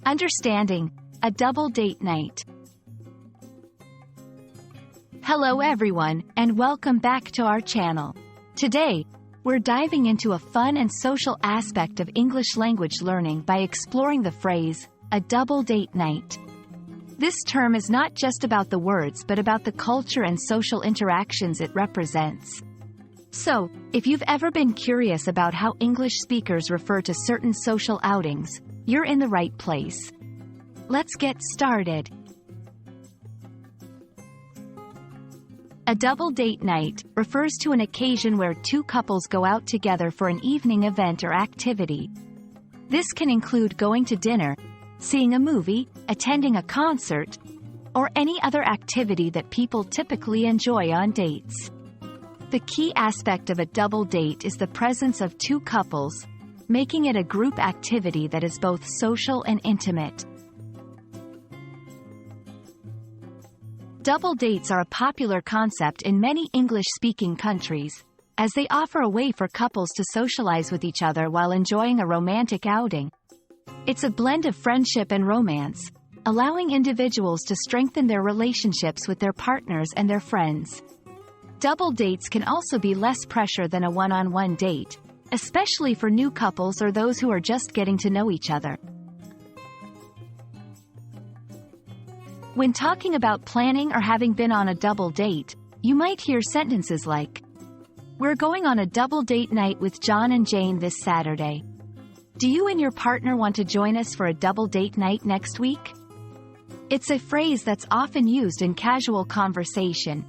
Understanding a double date night. Hello everyone, and welcome back to our channel. Today, we're diving into a fun and social aspect of English language learning by exploring the phrase, a double date night. This term is not just about the words but about the culture and social interactions it represents. So, if you've ever been curious about how English speakers refer to certain social outings, you're in the right place. Let's get started. A double date night refers to an occasion where two couples go out together for an evening event or activity. This can include going to dinner, seeing a movie, attending a concert, or any other activity that people typically enjoy on dates. The key aspect of a double date is the presence of two couples, making it a group activity that is both social and intimate. Double dates are a popular concept in many English-speaking countries, as they offer a way for couples to socialize with each other while enjoying a romantic outing. It's a blend of friendship and romance, allowing individuals to strengthen their relationships with their partners and their friends. Double dates can also be less pressure than a one-on-one date, especially for new couples or those who are just getting to know each other. When talking about planning or having been on a double date, you might hear sentences like, "We're going on a double date night with John and Jane this Saturday. Do you and your partner want to join us for a double date night next week?" It's a phrase that's often used in casual conversation,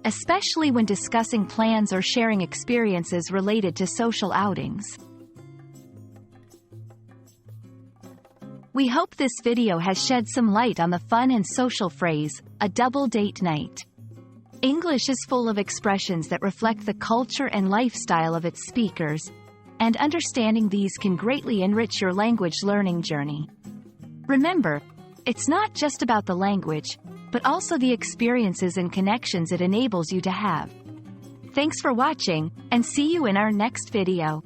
especially when discussing plans or sharing experiences related to social outings. We hope this video has shed some light on the fun and social phrase, a double date night. English is full of expressions that reflect the culture and lifestyle of its speakers, and understanding these can greatly enrich your language learning journey. Remember, it's not just about the language, but also the experiences and connections it enables you to have. Thanks for watching, and see you in our next video.